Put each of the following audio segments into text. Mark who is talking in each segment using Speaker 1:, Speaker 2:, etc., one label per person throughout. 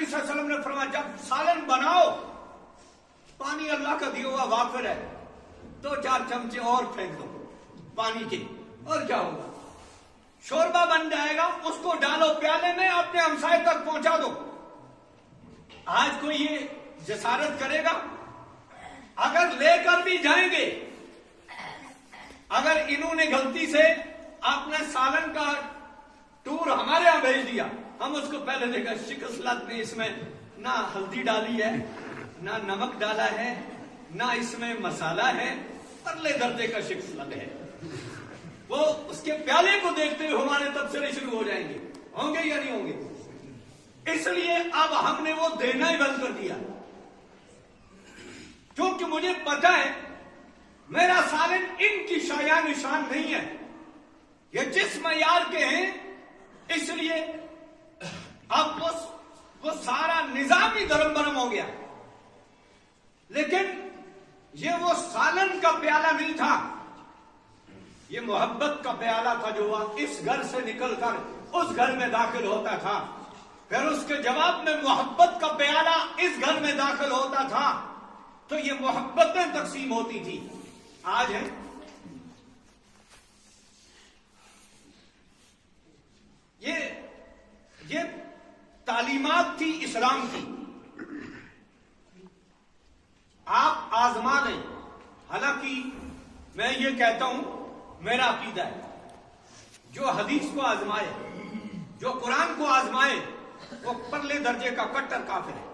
Speaker 1: صلی اللہ علیہ وسلم نے فرمایا جب سالن بناؤ پانی اللہ کا دیا ہوا وافر ہے 2-4 چمچے اور پھینک دو پانی کے اور کیا ہوگا شوربہ بن جائے گا اس کو ڈالو پیالے میں اپنے ہمسائے تک پہنچا دو. آج کوئی یہ جسارت کرے گا؟ اگر لے کر بھی جائیں گے اگر انہوں نے غلطی سے اپنے سالن کا ٹور ہمارے یہاں بھیج دیا ہم اس کو پہلے دیکھا شکست نے اس میں نہ ہلدی ڈالی ہے نہ نمک ڈالا ہے نہ اس میں مسالہ ہے پرلے درجے کا شکست ہے. وہ اس کے پیالے کو دیکھتے ہوئے ہمارے تبصرے شروع ہو جائیں گے ہوں گے یا نہیں ہوں گے. اس لیے اب ہم نے وہ دینا ہی بند کر دیا کیونکہ مجھے پتا ہے میرا سالن ان کی شایان نشان نہیں ہے یہ جس معیار کے ہیں اس لیے اب وہ سارا نظام ہی دھرم برم ہو گیا. لیکن یہ وہ سالن کا پیالہ نہیں تھا یہ محبت کا پیالہ تھا جو اس گھر سے نکل کر اس گھر میں داخل ہوتا تھا پھر اس کے جواب میں محبت کا پیالہ اس گھر میں داخل ہوتا تھا تو یہ محبتیں تقسیم ہوتی تھی. آج ہے یہ تعلیمات تھی اسلام کی آپ آزما لیں. حالانکہ میں یہ کہتا ہوں میرا عقیدہ ہے جو حدیث کو آزمائے جو قرآن کو آزمائے وہ پرلے درجے کا کٹر کافر ہے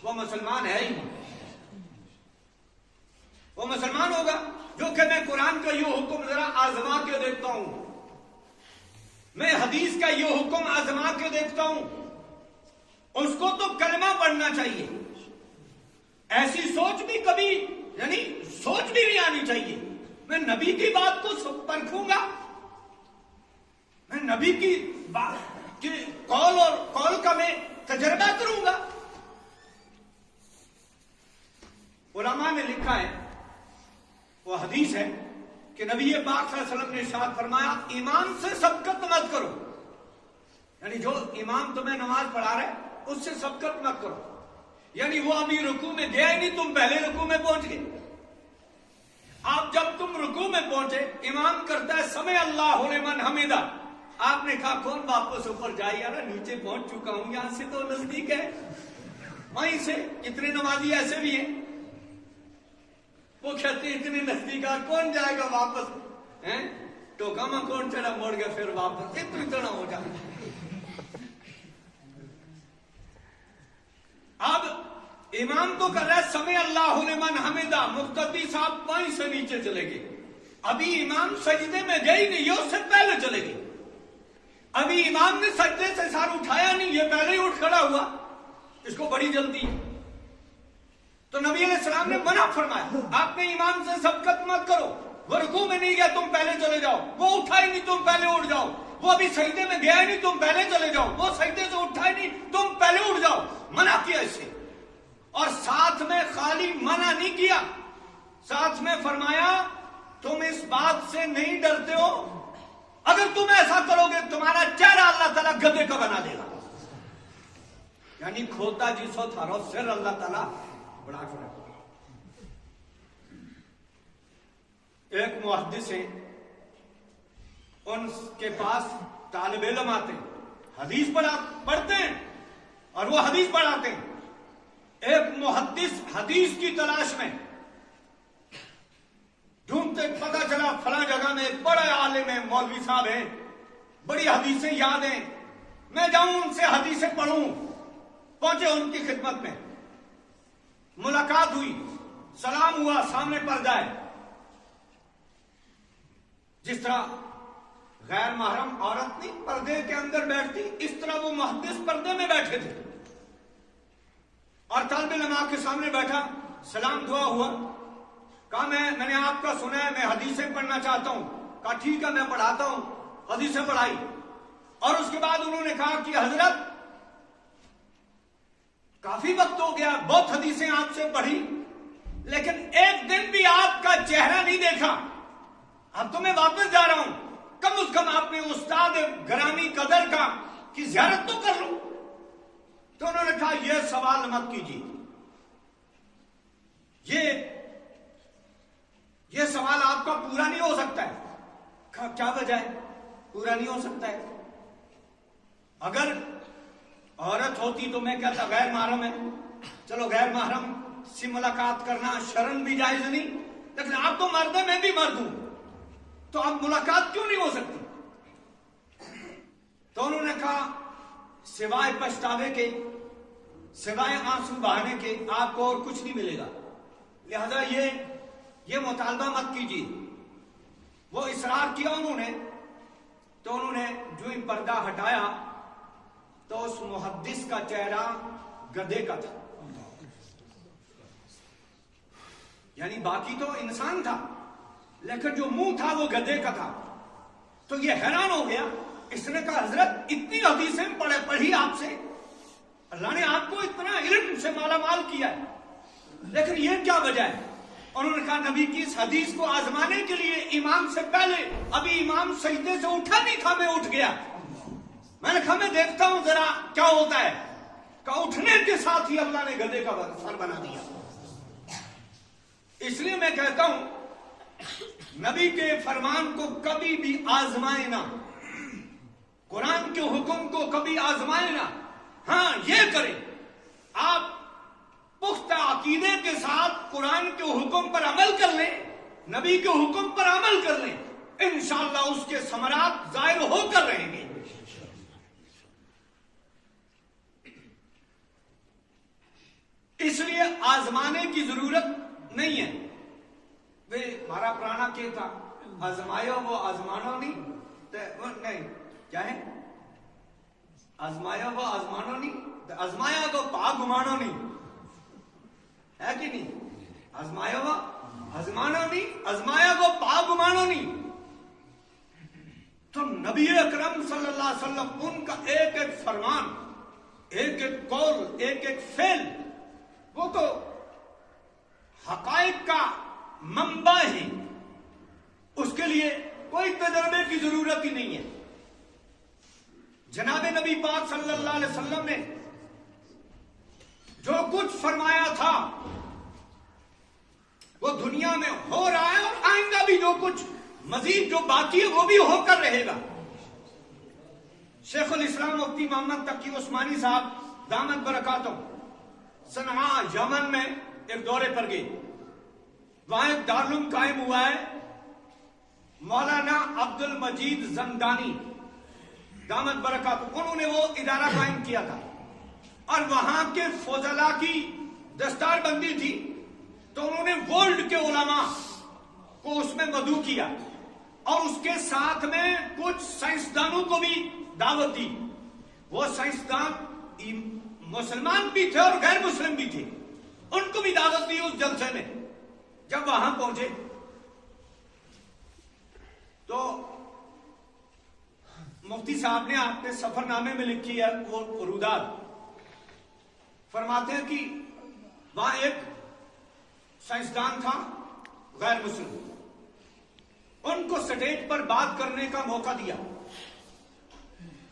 Speaker 1: وہ مسلمان ہے ہی نہیں. وہ مسلمان ہوگا جو کہ میں قرآن کا یہ حکم ذرا آزما کے دیکھتا ہوں میں حدیث کا یہ حکم آزما کے دیکھتا ہوں اس کو تو کلمہ پڑھنا چاہیے. ایسی سوچ بھی کبھی یعنی سوچ بھی نہیں آنی چاہیے میں نبی کی بات کو پرکھوں گا میں نبی کی بات کی قول کا میں تجربہ کروں گا. علماء نے لکھا ہے وہ حدیث ہے کہ نبی پاک صلی اللہ علیہ وسلم نے ارشاد فرمایا امام سے سبقت مت کرو یعنی جو امام تمہیں نماز پڑھا رہے اس سے سبقت مت کرو یعنی وہ ابھی رکوع میں گیا ہی نہیں تم پہلے رکوع میں پہنچ گئے. آپ جب تم رکوع میں پہنچے امام کرتا ہے سمع اللہ لمن حمدہ آپ نے کہا کون واپس اوپر جائے یار نیچے پہنچ چکا ہوں یہاں سے تو نزدیک ہے وہیں سے اتنے نمازی ایسے بھی ہیں وہ کہتے ہیں اتنے نزدیک آ کون جائے گا واپس ٹوکا میں کون چڑھا موڑ گیا پھر واپس اتنا ہو جائے. اب امام تو کر رہا ہے سمع اللہ لمن حمدہ مقتدی صاحب وہیں سے نیچے چلے گئے ابھی امام سجدے میں گئی نہیں یہ اس سے پہلے چلے گئے ابھی امام نے سجدے سے سر اٹھایا نہیں یہ پہلے ہی اٹھ کھڑا ہوا اس کو بڑی جلدی ہے. تو نبی علیہ السلام نے منع فرمایا آپ نے امام سے سبقت مت کرو وہ رکوع میں نہیں گیا تم پہلے چلے جاؤ وہ اٹھا ہی نہیں تم پہلے اٹھ جاؤ وہ ابھی سجدے میں گیا ہی نہیں تم پہلے چلے جاؤ وہ سجدے سے اٹھا ہی نہیں تم پہلے اٹھ جاؤ. منع کیا اس سے اور ساتھ میں خالی منع نہیں کیا ساتھ میں فرمایا تم اس بات سے نہیں ڈرتے ہو اگر تم ایسا کرو گے تمہارا چہرہ اللہ تعالیٰ گدھے کا بنا دے گا یعنی کھوتا جس وقت ہر سر اللہ تعالیٰ بڑا کر. ایک محدث ہیں ان کے پاس طالب علم آتے ہیں حدیث پڑھتے ہیں اور وہ حدیث پڑھاتے ہیں. ایک محدث حدیث کی تلاش میں ڈھونڈتے پتا چلا فلاں جگہ میں ایک بڑے عالم ہیں مولوی صاحب ہیں بڑی حدیثیں یاد ہیں میں جاؤں ان سے حدیثیں پڑھوں. پہنچے ان کی خدمت میں ملاقات ہوئی سلام ہوا سامنے پردہ ہے جس طرح غیر محرم عورت نہیں پردے کے اندر بیٹھتی اس طرح وہ محدث پردے میں بیٹھے تھے اور طالب علم کے سامنے بیٹھا سلام دعا ہوا کہا میں نے آپ کا سنا ہے میں حدیثیں پڑھنا چاہتا ہوں کہا ٹھیک ہے میں پڑھاتا ہوں حدیثیں پڑھائی اور اس کے بعد انہوں نے کہا کہ حضرت کافی وقت ہو گیا بہت حدیثیں آپ سے پڑھی لیکن ایک دن بھی آپ کا چہرہ نہیں دیکھا اب تو میں واپس جا رہا ہوں کم از کم آپ نے استاد گرامی قدر کا کی زیارت تو کر لوں. تو انہوں نے کہا یہ سوال مت کیجیے، یہ سوال آپ کا پورا نہیں ہو سکتا ہے۔ کہا کیا وجہ ہے پورا نہیں ہو سکتا ہے؟ اگر عورت ہوتی تو میں کہتا غیر محرم ہے، چلو غیر محرم سے ملاقات کرنا شرعن بھی جائز نہیں، لیکن آپ تو مرد ہیں میں بھی مرد ہوں، تو اب ملاقات کیوں نہیں ہو سکتی؟ تو انہوں نے کہا سوائے پچھتاوے کے، سوائے آنسو بہانے کے آپ کو اور کچھ نہیں ملے گا، لہذا یہ مطالبہ مت کیجیے۔ وہ اصرار کیا انہوں نے، تو انہوں نے جو ہی پردہ ہٹایا تو اس محدث کا چہرہ گدھے کا تھا، یعنی باقی تو انسان تھا لیکن جو منہ تھا وہ گدھے کا تھا۔ تو یہ حیران ہو گیا، اس نے کہا حضرت اتنی حدیثیں پڑھی آپ سے، اللہ نے آپ کو اتنا علم سے مالا مال کیا ہے، لیکن یہ کیا وجہ ہے؟ انہوں نے کہا نبی کی اس حدیث کو آزمانے کے لیے امام سے پہلے ابھی امام سجدے سے اٹھا نہیں تھا، میں اٹھ گیا، میں نے کہا میں دیکھتا ہوں ذرا کیا ہوتا ہے۔ کہا اٹھنے کے ساتھ ہی اللہ نے گدھے کا سر بنا دیا۔ اس لیے میں کہتا ہوں نبی کے فرمان کو کبھی بھی آزمائے نہ، قرآن کے حکم کو کبھی آزمائے نہ۔ ہاں یہ کریں، آپ پختہ عقیدے کے ساتھ قرآن کے حکم پر عمل کر لیں، نبی کے حکم پر عمل کر لیں، انشاءاللہ اس کے ثمرات ظاہر ہو کر رہیں گے۔ اس لیے آزمانے کی ضرورت نہیں ہے۔ ہمارا پرانا کیا تھا، آزمایا وہ آزمانو نہیں، کیا ہے؟ آزمایا وہ آزمانو نہیں، آزمایا کو پا گمانو نہیں، ہے کہ نہیں؟ آزمایا وہ آزمانو نہیں، آزمایا کو پا گمانو نہیں۔ تو نبی اکرم صلی اللہ علیہ وسلم ان کا ایک ایک فرمان، ایک ایک قول، ایک ایک فعل، وہ تو حقائق کا منبع ہے، اس کے لیے کوئی تجربے کی ضرورت ہی نہیں ہے۔ جناب نبی پاک صلی اللہ علیہ وسلم نے جو کچھ فرمایا تھا وہ دنیا میں ہو رہا ہے، اور آئندہ بھی جو کچھ مزید جو باقی ہے وہ بھی ہو کر رہے گا۔ شیخ الاسلام مفتی محمد تقی عثمانی صاحب دامت برکاتہ صنعاء یمن میں ایک دورے پر گئے، وہاں ایک دارالعلوم قائم ہوا ہے، مولانا عبد المجید زندانی دامت برکاتہ، انہوں نے وہ ادارہ قائم کیا تھا، اور وہاں کے فضلاء کی دستار بندی تھی، تو انہوں نے ورلڈ کے علماء کو اس میں مدعو کیا، اور اس کے ساتھ میں کچھ سائنسدانوں کو بھی دعوت دی۔ وہ سائنسدان مسلمان بھی تھے اور غیر مسلم بھی تھے، ان کو بھی دعوت دی اس جلسے میں۔ جب وہاں پہنچے تو مفتی صاحب نے آپ نے سفر نامے میں لکھی ہے وہ روداد، فرماتے ہیں کہ وہاں ایک سائنسدان تھا غیر مسلم، ان کو سٹیج پر بات کرنے کا موقع دیا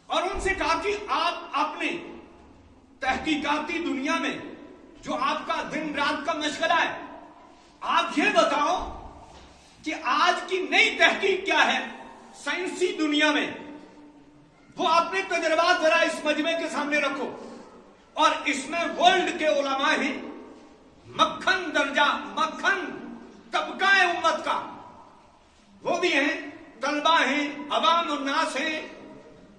Speaker 1: اور ان سے کہا کہ آپ اپنے تحقیقاتی دنیا میں جو آپ کا دن رات کا مشغلہ ہے، آپ یہ بتاؤ کہ آج کی نئی تحقیق کیا ہے سائنسی دنیا میں، وہ اپنے تجربات ذرا اس مجمع کے سامنے رکھو۔ اور اس میں ورلڈ کے علماء ہیں، مکھن درجہ، مکھن طبقہ ہے امت کا، وہ بھی ہیں، طلبہ ہیں، عوام الناس ہیں،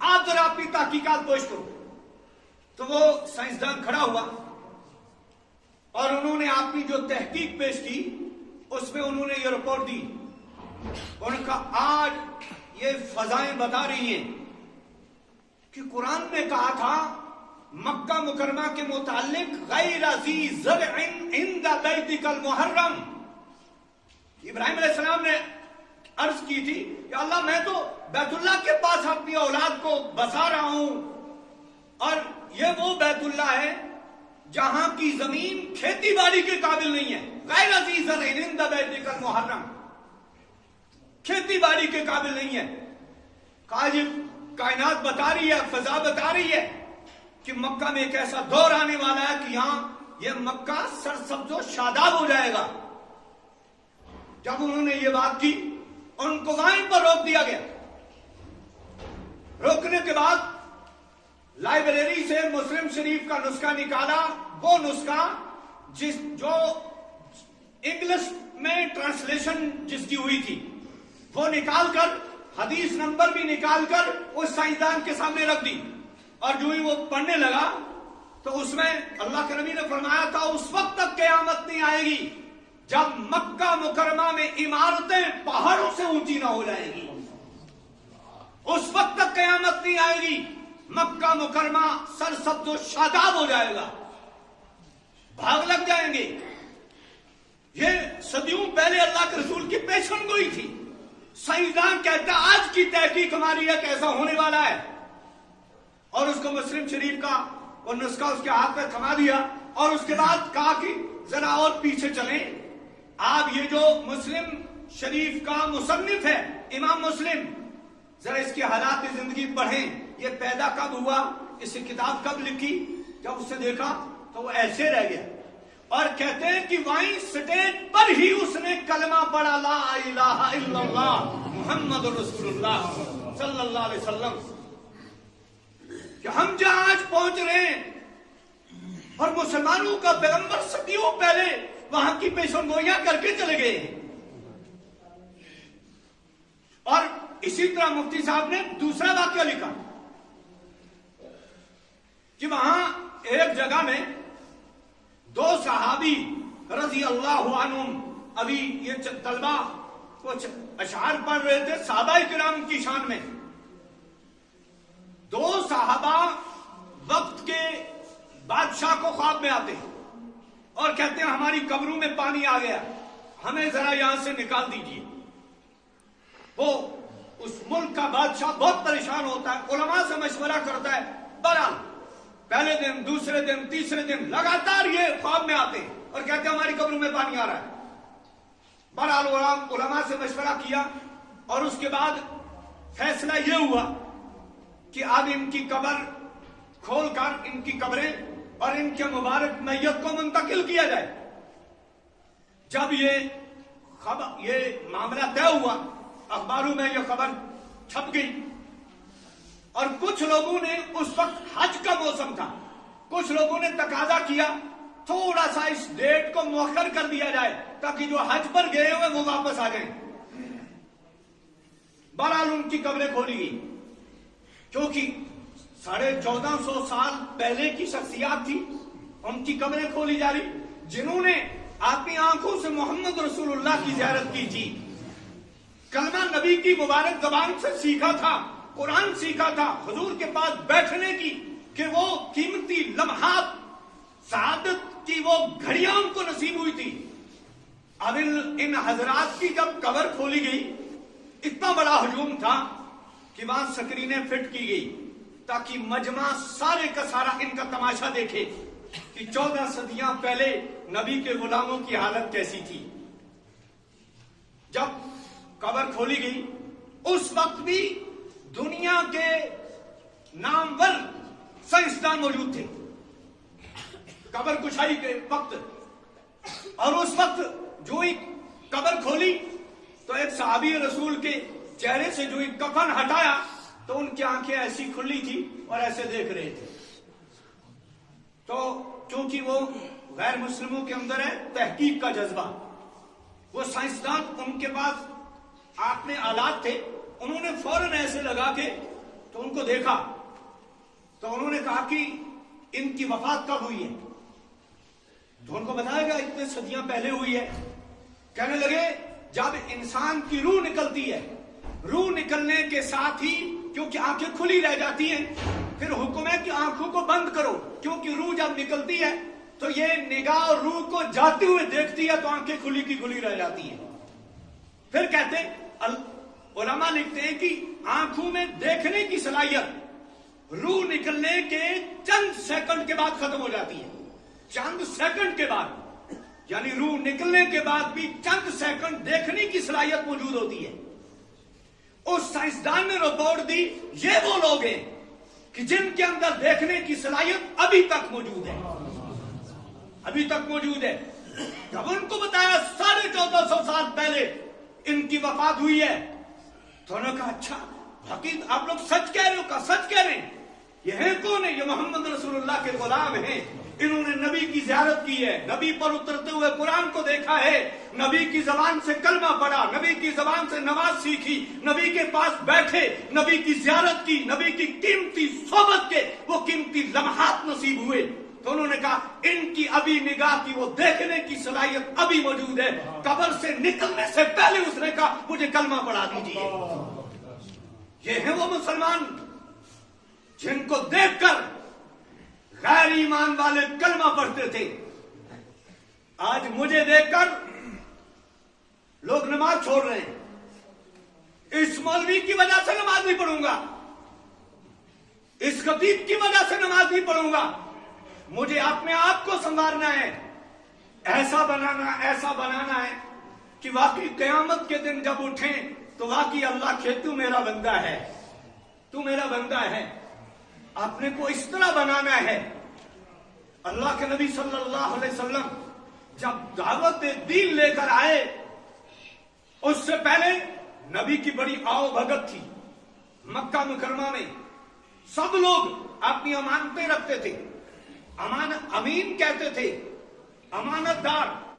Speaker 1: آپ ذرا اپنی تحقیقات پیش کرو۔ تو وہ سائنسدان کھڑا ہوا اور انہوں نے اپنی جو تحقیق پیش کی اس میں انہوں نے یہ رپورٹ دی، انہوں نے کہا آج یہ فضائیں بتا رہی ہیں کہ قرآن نے کہا تھا مکہ مکرمہ کے متعلق غیر ذی زرع عند بیتک المحرم، ابراہیم علیہ السلام نے عرض کی تھی کہ اللہ میں تو بیت اللہ کے پاس اپنی اولاد کو بسا رہا ہوں، اور یہ وہ بیت اللہ ہے جہاں کی زمین کھیتی باڑی کے قابل نہیں ہے، غیر ذی زرع عند بیتک المحرم، کھیتی باڑی کے قابل نہیں ہے۔ کہا یہ کائنات بتا رہی ہے، فضا بتا رہی ہے کہ مکہ میں ایک ایسا دور آنے والا ہے کہ یہاں یہ مکہ سرسبز و شاداب ہو جائے گا. جب انہوں نے یہ بات کی ان کو وہیں پر روک دیا گیا. روکنے کے بعد لائبریری سے مسلم شریف کا نسخہ نکالا, وہ نسخہ جو انگلش میں ٹرانسلیشن جس کی ہوئی تھی وہ نکال کر حدیث نمبر بھی نکال کر اس سائنسدان کے سامنے رکھ دی. اور جو ہی وہ پڑھنے لگا تو اس میں اللہ کے نبی نے فرمایا تھا اس وقت تک قیامت نہیں آئے گی جب مکہ مکرمہ میں عمارتیں پہاڑوں سے اونچی نہ ہو جائیں گی. اس وقت تک قیامت نہیں آئے گی, مکہ مکرمہ سرسبز و شاداب ہو جائے گا, بھاگ لگ جائیں گے. یہ صدیوں پہلے اللہ کے رسول کی پیشن گوئی تھی. سائنسدان کہتا ہے آج کی تحقیق ہماری ہے کہ ایسا ہونے والا ہے. اور اس کو مسلم شریف کا وہ نسخہ اس کے ہاتھ میں تھما دیا اور اس کے بعد کہا کہ ذرا اور پیچھے چلیں. آپ یہ جو مسلم شریف کا مصنف ہے امام مسلم, ذرا اس کی حالات زندگی پڑھیں. یہ پیدا کب ہوا, اس کتاب کب لکھی. جب اسے دیکھا تو وہ ایسے رہ گیا. اور کہتے ہیں کہ وہیں سٹیج پر ہی اس نے کلمہ پڑھا لا الہ الا اللہ محمد رسول اللہ صلی اللہ علیہ وسلم. کہ ہم جہاں آج پہنچ رہے ہیں اور مسلمانوں کا پیغمبر صدیوں پہلے وہاں کی پیشن گوئیاں کر کے چلے گئے ہیں. اور اسی طرح مفتی صاحب نے دوسرا واقعہ لکھا کہ وہاں ایک جگہ میں دو صحابی رضی اللہ عنہم, ابھی یہ طلبہ کچھ اشعار پڑھ رہے تھے صحابہ کرام کی شان میں. دو صحابہ وقت کے بادشاہ کو خواب میں آتے ہیں اور کہتے ہیں ہماری قبروں میں پانی آ گیا, ہمیں ذرا یہاں سے نکال دیجیے. وہ اس ملک کا بادشاہ بہت پریشان ہوتا ہے, علماء سے مشورہ کرتا ہے. بہرحال پہلے دن, دوسرے دن, تیسرے دن لگاتار یہ خواب میں آتے ہیں اور کہتے ہیں ہماری قبروں میں پانی آ رہا ہے. بہرحال علماء سے مشورہ کیا اور اس کے بعد فیصلہ یہ ہوا کہ اب ان کی قبر کھول کر ان کی قبریں اور ان کے مبارک میت کو منتقل کیا جائے. جب یہ معاملہ طے ہوا, اخباروں میں یہ خبر چھپ گئی اور کچھ لوگوں نے اس وقت حج کا موسم تھا, کچھ لوگوں نے تقاضا کیا تھوڑا سا اس ڈیٹ کو مؤخر کر دیا جائے تاکہ جو حج پر گئے ہوئے وہ واپس آ جائیں. بہرحال ان کی قبریں کھولی گئی کیونکہ 1450 سال پہلے کی شخصیات تھی, ان کی قبریں کھولی جا رہی جنہوں نے اپنی آنکھوں سے محمد رسول اللہ کی زیارت کی تھی, کلمہ نبی کی مبارک زبان سے سیکھا تھا, قرآن سیکھا تھا, حضور کے پاس بیٹھنے کی کہ وہ قیمتی لمحات سعادت کی وہ گھڑیاں ان کو نصیب ہوئی تھی. اب ان حضرات کی جب قبر کھولی گئی اتنا بڑا ہجوم تھا کہ وہاں سکرینیں فٹ کی گئی تاکہ مجمع سارے کا سارا ان کا تماشا دیکھے کہ 14 صدیاں پہلے نبی کے غلاموں کی حالت کیسی تھی. جب قبر کھولی گئی اس وقت بھی دنیا کے نامور سائنسدان موجود تھے قبر کشائی کے وقت. اور اس وقت جو ہی قبر کھولی تو ایک صحابی رسول کے چہرے سے جو ہی کفن ہٹایا تو ان کی آنکھیں ایسی کھلی تھی اور ایسے دیکھ رہے تھے. تو کیونکہ وہ غیر مسلموں کے اندر ہے تحقیق کا جذبہ, وہ سائنسدان ان کے پاس اپنے آلات تھے, انہوں نے فوراً ایسے لگا کے تو ان کو دیکھا تو انہوں نے کہا کہ ان کی وفات کب ہوئی ہے, تو ان کو بتایا گیا اتنے صدیاں پہلے ہوئی ہے. کہنے لگے جب انسان کی روح نکلتی ہے, روح نکلنے کے ساتھ ہی کیونکہ آنکھیں کھلی رہ جاتی ہیں, پھر حکم ہے کہ آنکھوں کو بند کرو کیونکہ روح جب نکلتی ہے تو یہ نگاہ اور روح کو جاتے ہوئے دیکھتی ہے تو آنکھیں کھلی کی کھلی رہ جاتی ہیں. پھر کہتے ہیں علماء لکھتے ہیں کہ آنکھوں میں دیکھنے کی صلاحیت روح نکلنے کے چند سیکنڈ کے بعد ختم ہو جاتی ہے. چند سیکنڈ کے بعد, یعنی روح نکلنے کے بعد بھی چند سیکنڈ دیکھنے کی صلاحیت موجود ہوتی ہے. اس سائنسدان نے رپورٹ دی یہ وہ لوگ ہیں کہ جن کے اندر دیکھنے کی صلاحیت ابھی تک موجود ہے، ابھی تک موجود ہے. جب ان کو بتایا 1450 سال پہلے ان کی وفات ہوئی ہے تو انہوں نے کہا اچھا حقیقت آپ لوگ سچ کہہ رہے ہو؟ کہا سچ کہہ رہے ہیں. یہ ہیں کون ہیں؟ یہ محمد رسول اللہ کے غلام ہیں. انہوں نے نبی کی زیارت کی ہے، نبی پر اترتے ہوئے قرآن کو دیکھا ہے، نبی کی زبان سے کلمہ پڑھا، نبی کی زبان سے نماز سیکھی، نبی کے پاس بیٹھے، نبی کی زیارت کی، نبی کی قیمتی صحبت کے وہ قیمتی لمحات نصیب ہوئے. تو انہوں نے کہا ان کی ابھی نگاہ کی وہ دیکھنے کی صلاحیت ابھی موجود ہے. قبر سے نکلنے سے پہلے اس نے کہا مجھے کلمہ پڑھا دیجیے. یہ ہیں وہ مسلمان جن کو دیکھ کر غیر ایمان والے کلمہ پڑھتے تھے. آج مجھے دیکھ کر لوگ نماز چھوڑ رہے ہیں. اس مولوی کی وجہ سے نماز نہیں پڑھوں گا، اس خطیب کی وجہ سے نماز نہیں پڑھوں گا. مجھے اپنے آپ کو سنوارنا ہے، ایسا بنانا ہے کہ واقعی قیامت کے دن جب اٹھیں تو واقعی اللہ کہ تو میرا بندہ ہے، تو میرا بندہ ہے. اپنے کو اس طرح بنانا ہے. اللہ کے نبی صلی اللہ علیہ وسلم جب دعوت دین لے کر آئے اس سے پہلے نبی کی بڑی آؤ بھگت تھی. مکہ مکرمہ میں سب لوگ اپنی امانتیں رکھتے تھے، امین کہتے تھے، امانت دار.